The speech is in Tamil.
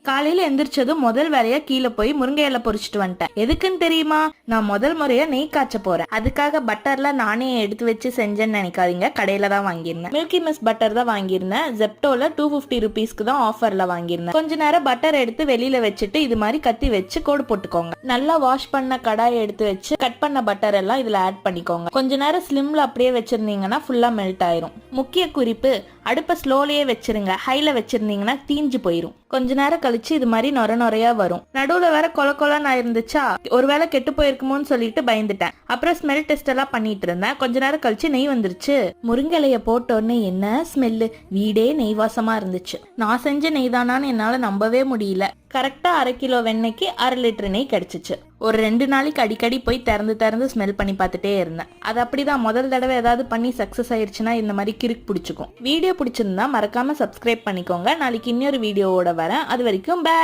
காலையில எந்திரிச்சதும் முதல் வேலையா கீழே போய் முருங்கை இலை பொரிச்சிட்டு வந்துட்டேன். எதுக்குன்னு தெரியுமா? நான் முதல் முறையா நெய் காய்ச்ச போறேன். அதுக்காக பட்டர்ல நானே எடுத்து வச்சு செஞ்சேன்னு நினைக்காதீங்க, கடையில தான் வாங்கியிருந்தேன். மில்கி மிஸ் பட்டர் தான் வாங்கியிருந்தேன். ஜெப்டோல 250 ருபீஸ்க்கு தான் ஆஃபர்ல வாங்கியிருந்தேன். கொஞ்ச நேரம் பட்டர் எடுத்து வெளியில வச்சுட்டு இது மாதிரி கத்தி வச்சு கோடு போட்டுக்கோங்க. நல்லா வாஷ் பண்ண கடாயை எடுத்து வச்சு கட் பண்ண பட்டர் எல்லாம் இதுல ஆட் பண்ணிக்கோங்க. கொஞ்ச நேரம் ஸ்லிம்ல அப்படியே வச்சிருந்தீங்கன்னா ஃபுல்லா மெல்ட் ஆயிரும். முக்கிய குறிப்பு, அடுப்பை ஸ்லோலியே வச்சிருங்க. ஹைல வச்சிருந்தீங்கன்னா தீஞ்சு போயிரும். கொஞ்ச நேரம் கழிச்சு இது மாதிரி நொர நொறையா வரும். நடுவுல வேற கொல கொலன்னு இருந்துச்சா, ஒருவேளை கெட்டு போயிருக்குமோன்னு சொல்லிட்டு பயந்துட்டேன். அப்புறம் ஸ்மெல் டெஸ்ட் எல்லாம் பண்ணிட்டு இருந்தேன். கொஞ்ச நேரம் கழிச்சு நெய் வந்துருச்சு. முருங்கலைய போட்டோன்னு என்ன ஸ்மெல்லு, வீடே நெய் வாசமா இருந்துச்சு. நான் செஞ்ச நெய் தானான்னு என்னால நம்பவே முடியல. கரெக்டா 1/2 கிலோ வெண்ணெய்க்கு 1/2 லிட்டர் நெய் கிடைச்சிச்சு. ஒரு 2 நாளைக்கு அடிக்கடி போய் திறந்து ஸ்மெல் பண்ணி பார்த்துட்டே இருந்தேன். அது அப்படிதான், முதல் தடவை ஏதாவது பண்ணி சக்சஸ் ஆயிருச்சுன்னா இந்த மாதிரி கிறுக்கு பிடிச்சிக்கும். வீடியோ பிடிச்சிருந்தா மறக்காம சப்ஸ்கிரைப் பண்ணிக்கோங்க. நாளைக்கு இன்னொரு வீடியோவோட வரேன். அது வரைக்கும் பை.